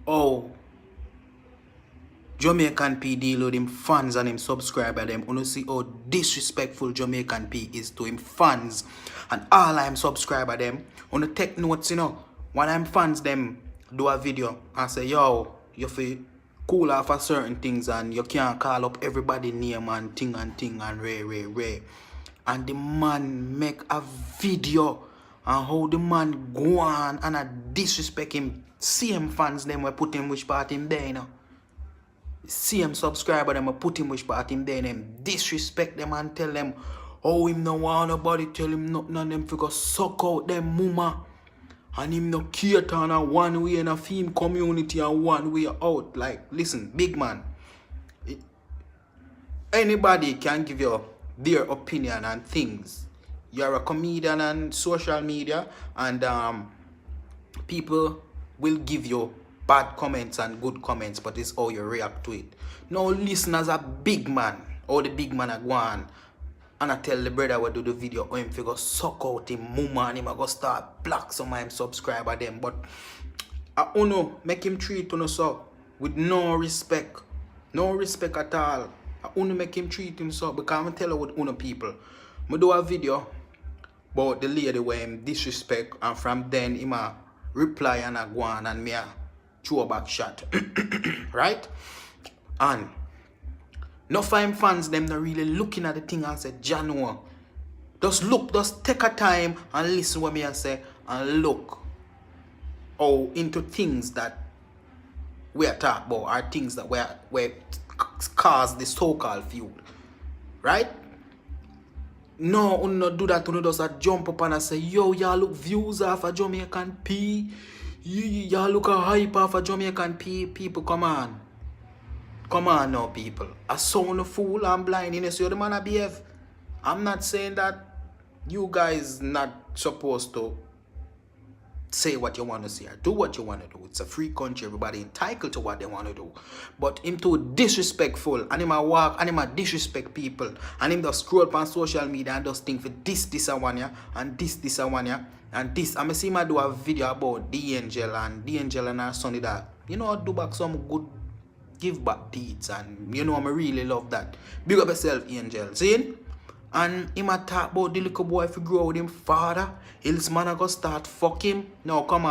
Oh, Jamaican P deal with him fans and him subscriber them. You see how disrespectful Jamaican P is to him fans and all I'm subscriber them. On take notes, when I'm fans them do a video and say, yo, you feel cool off of certain things and you can't call up everybody name and thing and ray. And the man make a video and how the man go on and I disrespect him. Same fans them will put him which part him there, Same subscriber them will put him which part him there, them disrespect them and tell them, oh, him no want nobody tell him nothing and them figure suck out them mama. And him no cater on a one way in a film community and one way out. Like, listen, big man. Anybody can give you their opinion and things. You're a comedian on social media and people will give you bad comments and good comments, but it's how you react to it. Now listen as a big man, or the big man a go on and I tell the brother what do the video or him figure suck out him mama and him a go start block some of him subscriber them. But I make him treat so with no respect. No respect at all. I make him treat him so because I'm tell you with people. I do a video about the lady where him disrespect and from then him a reply and I go on and me a throw back shot. Right? And no fine fans them not really looking at the thing and say, January. Just take a time and listen what me I say and look into things that we are talking about are things that were cause the so-called feud. Right? No, not do that. Just jump up and say, yo, y'all look views off a Jamaican P. Y'all look a hype off a Jamaican P. People, come on. Come on now, people. I sound a fool, I'm blind, so the man I behave. I'm not saying that you guys not supposed to say what you want to say or do what you want to do. It's a free country, everybody entitled to what they want to do. But him too disrespectful and him a walk and him a disrespect people and him just scroll up on social media and just think for this a one ya and this a one ya and this. I'm see him do a video about the angel and her son that do back some good give back deeds and I really love that. Big up yourself, angel. See? And him a talk about the little boy if he grow with him father. Else man a go start fuck him. No, come on.